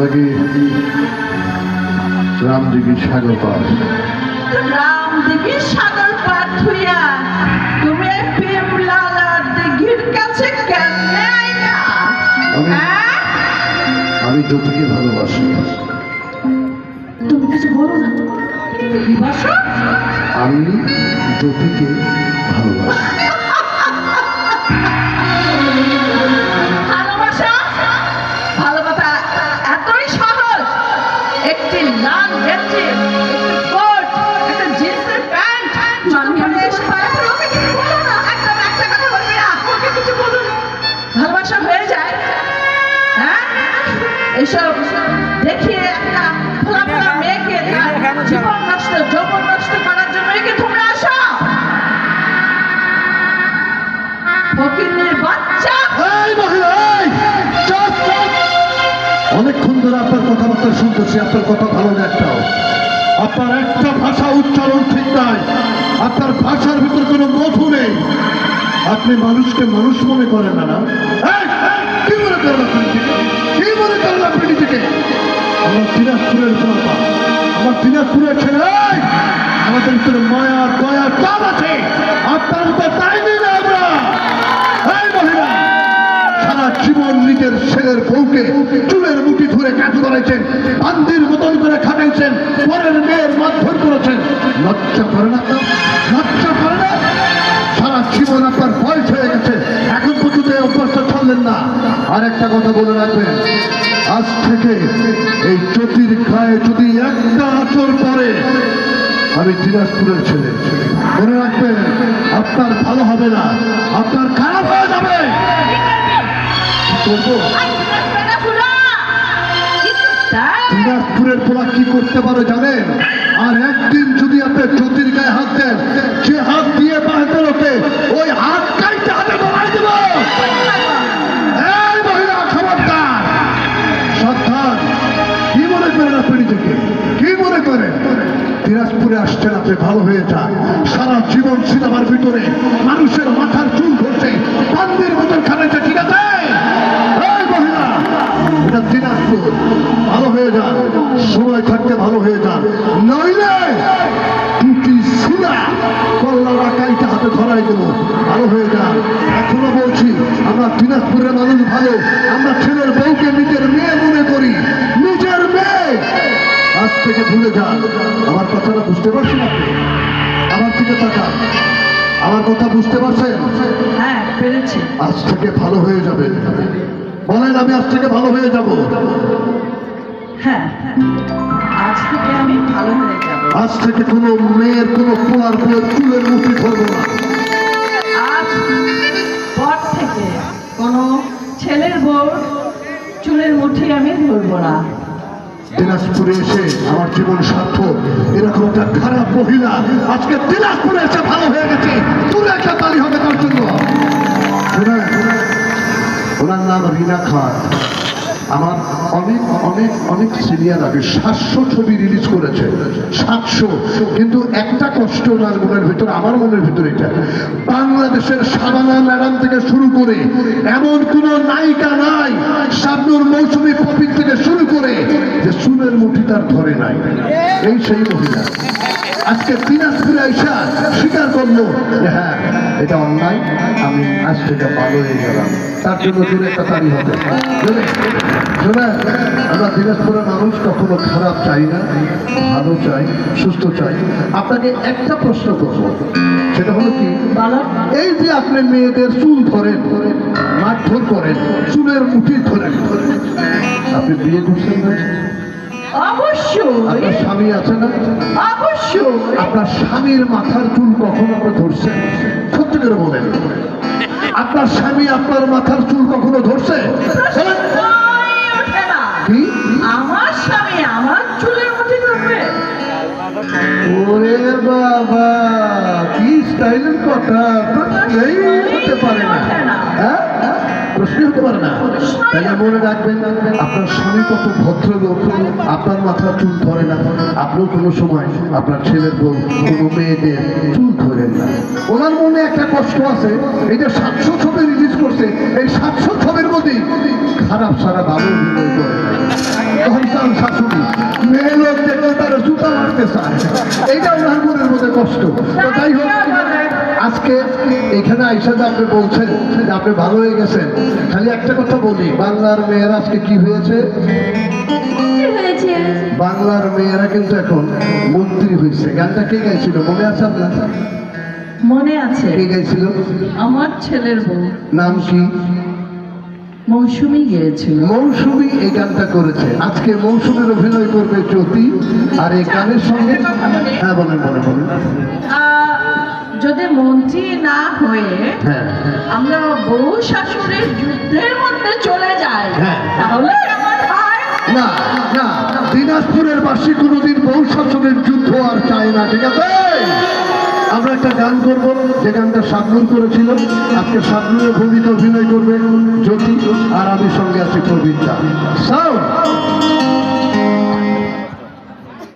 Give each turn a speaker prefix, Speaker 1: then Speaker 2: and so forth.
Speaker 1: লাগে রামদিঘি সাগর পার।
Speaker 2: রামদিঘি সাগর পার থুইয়া তুমি প্রেমলালার দিঘির কাছে কেমনে আইলা?
Speaker 1: আমি জ্যোতিকে ভালোবাসি।
Speaker 2: তুমি কিছু বলো না। বিবাসা?
Speaker 1: আমি জ্যোতিকে ভালোবাসি।
Speaker 2: ভালোবাসা? ভালোবাসা এতই সহজ? একটি লাল গেঞ্জি, একটি কোট, একটা জিন্সের প্যান্ট, জন্মদিনে এসে পায়ে পড়ে ওকে কিছু বলো না। একদম একটা কথা বলবি না, ওকে কিছু বলো না। ভালোবাসা হয়ে যায়? হ্যাঁ, এসব দেখিয়ে একটা ফোলা ফোলা মেয়েকে তার জীবন নষ্ট, যৌবন নষ্ট করার জন্যই কি তোমরা আসো? ফকিরের বাচ্চা!
Speaker 1: এই মহিলা, এই! চুপ, চুপ! অনেকক্ষণ ধরে আপনার কথাবার্তা শুনতেছি, আপনার কথা ভালো না একটাও। আপনার একটা ভাষা উচ্চারণ ঠিক নাই, আপনার ভাষার ভিতরে কোনো মধু নেই। আপনি মানুষকে মানুষ মনে করেন না। না এই, কি মনে করেন আপনি নিজেকে? কি মনে করেন আপনি নিজেকে? আমার দিনাজপুরের বাবা, আমার দিনাজপুরের ছেলে, এই! আমাদের ভিতরে মায়া দয়া সব আছে, আপনার ভিতরে তাই নেই না আমরা। এই মহিলা, সারা জীবন নিজের ছেলের বউকে চুলের মুঠি ধরে কাজ করেছেন, বান্দির মতন করে খাটাইছেন, পরের মেয়ের মারধর করেছেন। লজ্জা করে না? লজ্জা করে না? সারা জীবন আপনার বয়স হয়ে গেছে, এখন পর্যন্ত এই অভ্যাসটা ছাড়লেন না। আর একটা কথা বলে রাখবেন, আজ থেকে এই জ্যোতির গায়ে যদি একটা আঁচড় পড়ে, আমি দিনাজপুরের ছেলে। মনে রাখবেন, আপনার ভালো হবে না, আপনার খারাপ হয়ে যাবে। দিনাজপুরের পোলা কি করতে পারে জানেন? আর একদিন যদি আপনি জ্যোতির গায়ে হাত দেন, যে হাত দিয়ে বাঁধতে লোকে ওই হাত কাইতে হাতে বানাই দেব। এই মহিলা, খবরদার, সাবধান। কি মনে করেন আপনি নিজেকে? কি মনে করেন? দিনাজপুরে আসছেন, আপনি ভালো হয়ে যান। সারা জীবন সিনেমার ভিতরে মানুষের মাথার চুল ধরছে, বান্দির মতন খানাইছে, ঠিক আছে? এই মহিলা, এটা দিনাজপুর, ভালো হয়ে যান, সময় থাকতে ভালো হয়ে যান, নইলে টুটি সুরা কল্লারা কাইতে হাতে ধরাই দেবো। ভালো হয়ে যান। এখনো বলছি, আমরা দিনাজপুরের মানুষ ভালো, আমরা ছেলের বউকে নিজের মেয়ে মনে করি, নিজের মেয়ে। আজ থেকে ভুলে যান। আমার কথাটা বুঝতে পারছেন আপনি? আমার দিকে তাকান, আমার কথা বুঝতে পারছেন?
Speaker 2: হ্যাঁ, পেরেছি।
Speaker 1: আজ থেকে ভালো হয়ে যাবে। বলেন, আমি আজ থেকে ভালো হয়ে যাব।
Speaker 2: হ্যাঁ, আজ থেকে আমি ভালো হয়ে যাব।
Speaker 1: আজ থেকে কোনো মেয়ের, কোনো পোলার বউয়ের চুলের মুঠি ধরবো না।
Speaker 2: আজ পর থেকে কোনো ছেলের বউ চুলের মুঠি আমি ধরবো না।
Speaker 1: দিনাজপুরে এসে আমার জীবন সার্থক। এরকম একটা খারাপ মহিলা আজকে দিনাজপুরে এসে ভালো হয়ে গেছে, তুলে একটা তালি হবে তার জন্য। শোনেন, ওনার নাম রিনা খান। আমার অনেক অনেক অনেক সিনিয়র আগে 700 ছবি রিলিজ করেছে, 700। কিন্তু একটা কষ্ট ওনার মনের ভিতরে, আমার মনের ভিতরে, এটা বাংলাদেশের শাবানা ম্যাডাম থেকে শুরু করে এমন কোন নায়িকা নাই, শাবনূর মৌসুমী কবির থেকে শুরু করে, যে চুলের মুঠি তার ধরে নাই। এই সেই মহিলা আজকে দিনাজপুরে আইসা স্বীকার করলো যে হ্যাঁ, এটা অন্যায়, আমি আজ থেকে ভালো হয়ে গেলাম। তার জন্য দূরে একটা তালি হবে। শোনেন, আমরা দিনাজপুরের মানুষ কখনো খারাপ চাই না, ভালো চাই, সুস্থ চাই। আপনাকে একটা প্রশ্ন করব, সেটা হলো কি, এই যে আপনি মেয়েদের চুল ধরেন, মারধর করেন, চুলের মুঠি ধরেন, আপনি বিয়ে করছেন না?
Speaker 2: অবশ্যই।
Speaker 1: আপনার স্বামী আছে না?
Speaker 2: অবশ্যই।
Speaker 1: আপনার স্বামীর মাথার চুল কখনো আপনি ধরছেন? সত্যি করে বলেন, আপনার স্বামী আপনার মাথার চুল কখনো ধরছে?
Speaker 2: ওঠে না।
Speaker 1: কি?
Speaker 2: আমার স্বামী আমার চুলের মুঠি ধরবে?
Speaker 1: ওরে বাবা, কি স্টাইলের কথা! প্রশ্নই হতে পারে না। হ্যাঁ, প্রশ্নই হতে পারে না। তাহলে মনে রাখবেন, আপনার স্বামী কত ভদ্রলোক, আপনার মাথার চুল ধরে না। আপনিও কোনো সময় আপনার ছেলের বউ, কোনো মেয়েদের চুল ধরেন না। ওনার মনে একটা কষ্ট আছে, এই যে 700 ছবি রিলিজ করছে, এই 700 ছবির মধ্যে খারাপ সারা ভালো অভিনয় করে। ঘন্টাল শাশুড়ি, মেয়ে লোক দেখলে তার জুতা মারতে চায়, এইটা ওনার মনের মধ্যে কষ্ট। তো যাই হোক, আজকে এখানে আইসা যে আপনি বলছেন যে আপনি ভালো হয়ে গেছেন, খালি একটা কথা বলি, বাংলার মেয়েরা আজকে কি হয়েছে?
Speaker 2: কি হয়েছে?
Speaker 1: বাংলার মেয়েরা কিন্তু এখন মন্ত্রী হয়েছে। গানটা কে গাইছিল মনে আছে আপনার?
Speaker 2: মনে আছে,
Speaker 1: কে গাইছিল?
Speaker 2: আমার ছেলের বউ
Speaker 1: নাম কি?
Speaker 2: মৌসুমী গিয়েছিল।
Speaker 1: মৌসুমী এই গানটা করেছে। আজকে মৌসুমীর অভিনয় করবে জ্যোতি, আর এই গানের সঙ্গে হ্যাঁ বলেন বলেন বলেন।
Speaker 2: যদি মন্ত্রী না হয়ে
Speaker 1: হ্যাঁ
Speaker 2: আমরা বউ শাশুড়ির যুদ্ধের মধ্যে চলে যাই,
Speaker 1: হ্যাঁ।
Speaker 2: তাহলে কেমন হয়?
Speaker 1: না না, দিনাজপুরের বাসী কোনোদিন বহু শাসনের যুদ্ধ আর চায় না, ঠিক আছে? আমরা একটা গান করবো, যে গানটা শাবনূর করেছিল। আজকে শাবনূরের ভূমিকা অভিনয়